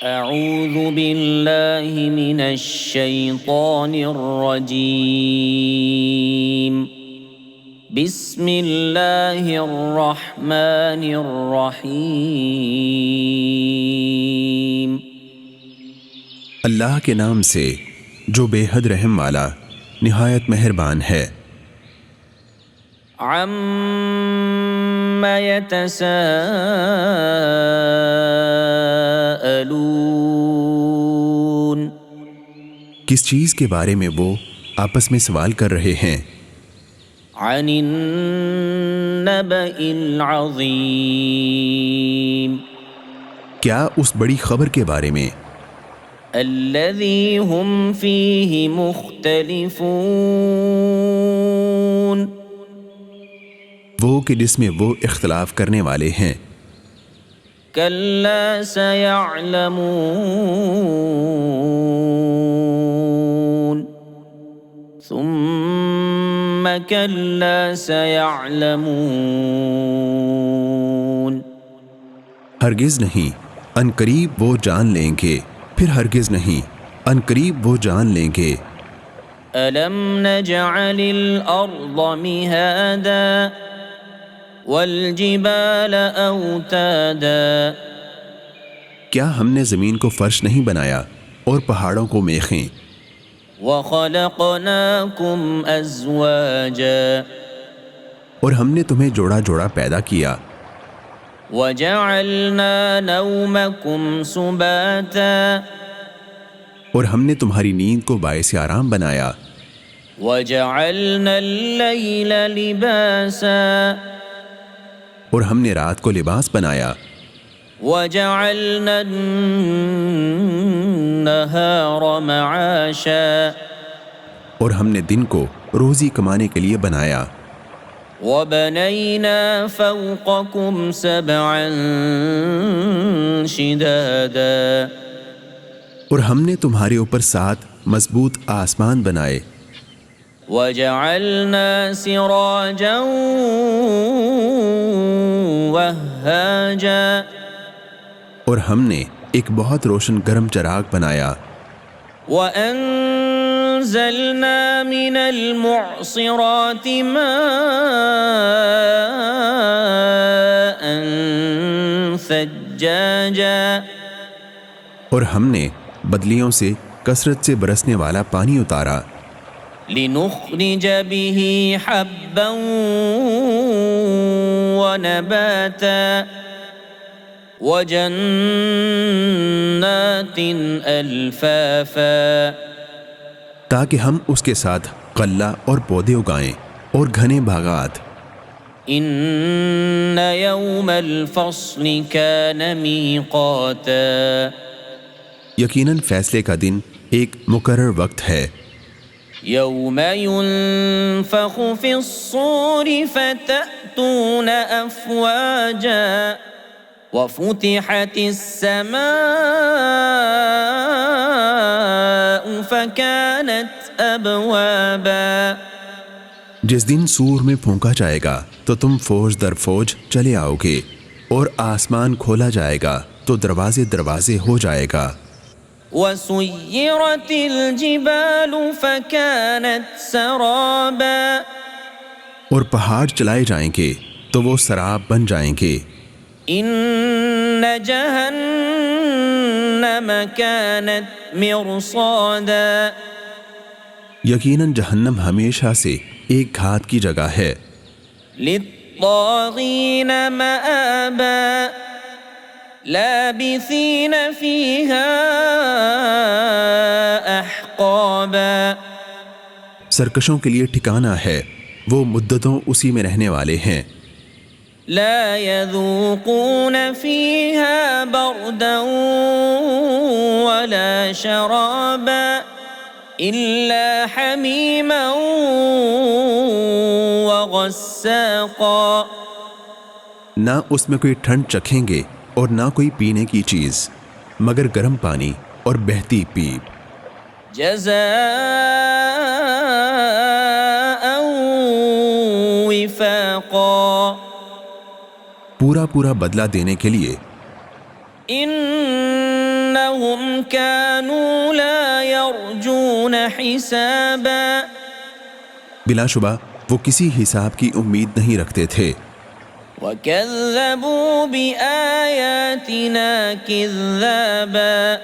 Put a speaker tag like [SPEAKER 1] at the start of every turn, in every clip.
[SPEAKER 1] اعوذ باللہ من الشیطان الرجیم بسم اللہ الرحمن الرحیم
[SPEAKER 2] اللہ کے نام سے جو بے حد رحم والا نہایت مہربان ہے۔
[SPEAKER 1] عَمَّ يَتَسَاءَلُونَ
[SPEAKER 2] کس چیز کے بارے میں وہ آپس میں سوال کر رہے ہیں؟
[SPEAKER 1] عَنِ النَّبَإِ الْعَظِيمِ
[SPEAKER 2] کیا اس بڑی خبر کے بارے میں
[SPEAKER 1] الَّذِي هُمْ فِيهِ مُخْتَلِفُونَ
[SPEAKER 2] وہ کہ جس میں وہ اختلاف کرنے والے ہیں۔
[SPEAKER 1] كَلَّا سَيَعْلَمُونَ ثُمَّ كَلَّا سَيَعْلَمُونَ
[SPEAKER 2] ہرگز نہیں، ان قریب وہ جان لیں گے، پھر ہرگز نہیں، ان قریب وہ جان لیں گے۔
[SPEAKER 1] أَلَمْ نَجْعَلِ الْأَرْضَ مِهَادًا وَالْجِبَالَ أَوْتَادًا
[SPEAKER 2] کیا ہم نے زمین کو فرش نہیں بنایا اور پہاڑوں کو میخیں؟
[SPEAKER 1] وَخَلَقْنَاكُمْ أَزْوَاجًا
[SPEAKER 2] اور ہم نے تمہیں جوڑا جوڑا پیدا کیا۔
[SPEAKER 1] وَجَعَلْنَا نَوْمَكُمْ سُبَاتًا
[SPEAKER 2] اور ہم نے تمہاری نیند کو باعث آرام بنایا۔
[SPEAKER 1] وَجَعَلْنَا اللَّيْلَ لِبَاسًا
[SPEAKER 2] اور ہم نے رات کو لباس بنایا۔
[SPEAKER 1] وَجَعَلْنَا النَّهَارَ مَعَاشًا
[SPEAKER 2] اور ہم نے دن کو روزی کمانے کے لیے بنایا۔
[SPEAKER 1] وَبَنَيْنَا فَوْقَكُمْ سَبْعًا شِدَادًا
[SPEAKER 2] اور ہم نے تمہارے اوپر 7 مضبوط آسمان بنائے۔
[SPEAKER 1] وَجَعَلْنَا سِرَاجًا وَهَّاجًا اور
[SPEAKER 2] ہم نے ایک بہت روشن گرم چراغ بنایا۔
[SPEAKER 1] وَأَنزَلْنَا مِنَ الْمُعْصِرَاتِ مَاءً ثَجَّاجًا
[SPEAKER 2] اور ہم نے بدلیوں سے کثرت سے برسنے والا پانی اتارا۔
[SPEAKER 1] لِنُخْرِجَ بِهِ حَبًّا وَنَبَاتًا وَجَنَّاتٍ أَلْفَافًا
[SPEAKER 2] تاکہ ہم اس کے ساتھ غلہ اور پودے اگائیں اور گھنے باغات۔
[SPEAKER 1] إِنَّ يَوْمَ الْفَصْلِ كَانَ مِيقَاتًا
[SPEAKER 2] یقیناً فیصلے کا دن ایک مقرر وقت ہے۔
[SPEAKER 1] يَوْمَ يُنفَخُ فِي الصُّورِ فَتَأْتُونَ أَفْوَاجًا وَفُتِحَتِ السَّمَاءُ فَكَانَتْ أَبْوَابًا
[SPEAKER 2] جس دن سور میں پھونکا جائے گا تو تم فوج در فوج چلے آؤ گے، اور آسمان کھولا جائے گا تو دروازے دروازے ہو جائے گا۔
[SPEAKER 1] وَسُيِّرَتِ الْجِبَالُ فَكَانَتْ سَرَابًا
[SPEAKER 2] اور پہاڑ چلائے جائیں گے تو وہ سراب بن جائیں گے۔
[SPEAKER 1] إِنَّ جَهَنَّمَ كَانَتْ مِرْصَادًا
[SPEAKER 2] یقیناً جہنم ہمیشہ سے ایک گھات کی جگہ ہے۔
[SPEAKER 1] لِلطَّاغِينَ مَآبًا لَابِثِينَ فِيهَا أَحْقَابًا
[SPEAKER 2] سرکشوں کے لیے ٹھکانہ ہے، وہ مدتوں اسی میں رہنے والے ہیں۔
[SPEAKER 1] لا يذوقون فيها بردا ولا شرابا إلا حميما وغساقا
[SPEAKER 2] نہ اس میں کوئی ٹھنڈ چکھیں گے اور نہ کوئی پینے کی چیز مگر گرم پانی اور بہتی پیپ۔
[SPEAKER 1] جزاء وفاقا
[SPEAKER 2] پورا پورا بدلہ دینے کے لیے۔
[SPEAKER 1] انہم إنهم كانوا لا يرجون حسابا.
[SPEAKER 2] بلا شبہ وہ کسی حساب کی امید نہیں رکھتے تھے،
[SPEAKER 1] وكذبوا بآياتنا كذابا.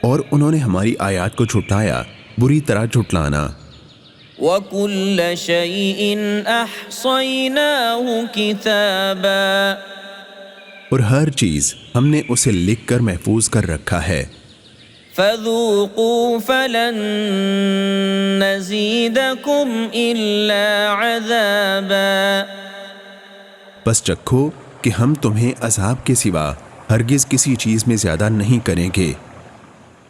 [SPEAKER 2] اور انہوں نے ہماری آیات کو جھٹلایا، بری طرح جھٹلانا۔
[SPEAKER 1] وكل شيء أحصيناه كتابا.
[SPEAKER 2] اور ہر چیز ہم نے اسے لکھ کر محفوظ کر رکھا ہے۔
[SPEAKER 1] فذوقوا فلن نزيدكم إلا عذابا.
[SPEAKER 2] بس چکھو کہ ہم تمہیں عذاب کے سوا ہرگز کسی چیز میں زیادہ نہیں کریں گے۔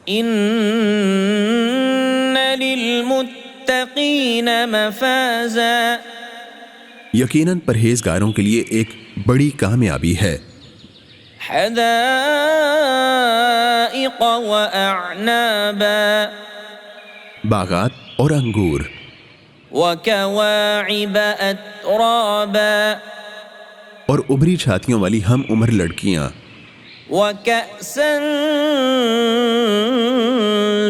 [SPEAKER 1] ان للمتقین مفازا.
[SPEAKER 2] یقیناً پرہیزگاروں کے لیے ایک بڑی کامیابی ہے۔
[SPEAKER 1] حدائق واعنابا.
[SPEAKER 2] باغات اور انگور،
[SPEAKER 1] وكواعب اترابا.
[SPEAKER 2] اور ابری چھاتیوں والی ہم عمر لڑکیاں،
[SPEAKER 1] وكأسا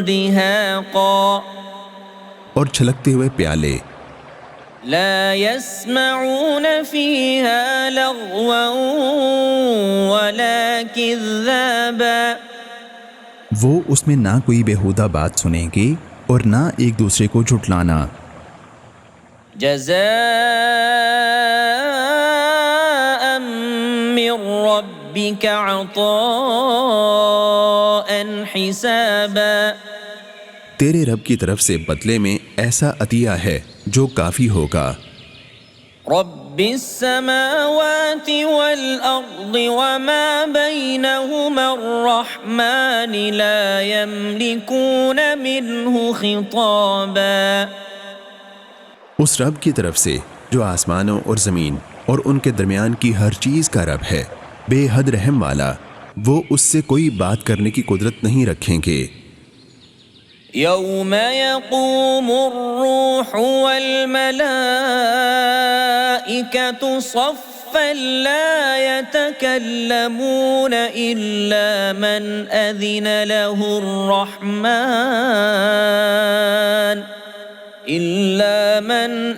[SPEAKER 1] دهاقا.
[SPEAKER 2] اور چھلکتے ہوئے پیالے۔
[SPEAKER 1] لا يسمعون فيها لغوا ولا كذابا.
[SPEAKER 3] وہ اس میں نہ کوئی بیہودہ بات سنیں گے اور نہ ایک دوسرے کو جھٹلانا۔
[SPEAKER 1] جزاء من ربك عطاء حسابا.
[SPEAKER 2] تیرے رب کی طرف سے بدلے میں ایسا عطیہ ہے جو کافی ہوگا۔
[SPEAKER 1] رب السماوات والأرض وما بينهما الرحمن لا يملكون منه خطابا.
[SPEAKER 2] اس رب کی طرف سے جو آسمانوں اور زمین اور ان کے درمیان کی ہر چیز کا رب ہے، بے حد رحم والا، وہ اس سے کوئی بات کرنے کی قدرت نہیں رکھیں گے۔
[SPEAKER 1] يوم يقوم الروح والملائكة صفا لا يتكلمون إلا من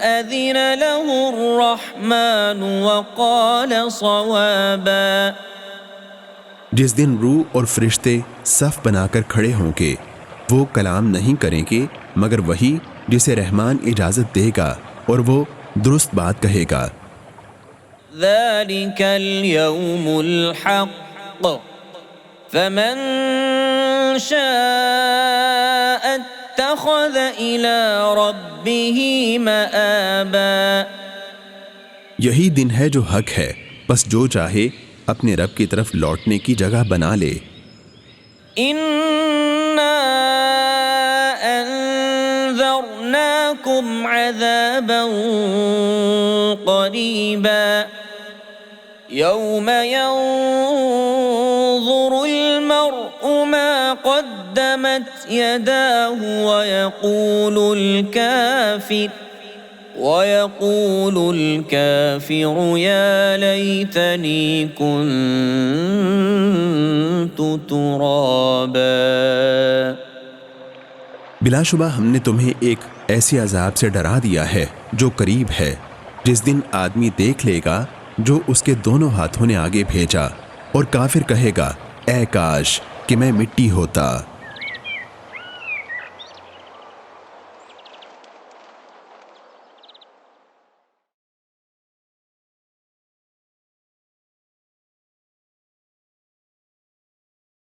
[SPEAKER 1] أذن له الرحمن وقال صوابا.
[SPEAKER 2] جس دن روح اور فرشتے صف بنا کر کھڑے ہوں گے، وہ کلام نہیں کریں گے مگر وہی جسے رحمان اجازت دے گا، اور وہ درست بات کہے گا۔
[SPEAKER 1] ذلك اليوم الحق فمن شاء اتخذ إلى ربه مآبا.
[SPEAKER 2] یہی دن ہے جو حق ہے، بس جو چاہے اپنے رب کی طرف لوٹنے کی جگہ بنا لے۔
[SPEAKER 1] أنذرناكم عذابا قريبا يوم ينظر المرء ما قدمت يداه ويقول الكافر يا ليتني كنت ترابا.
[SPEAKER 2] بلا شبہ ہم نے تمہیں ایک ایسے عذاب سے ڈرا دیا ہے جو قریب ہے، جس دن آدمی دیکھ لے گا جو اس کے دونوں ہاتھوں نے آگے بھیجا، اور کافر کہے گا اے کاش کہ میں مٹی ہوتا۔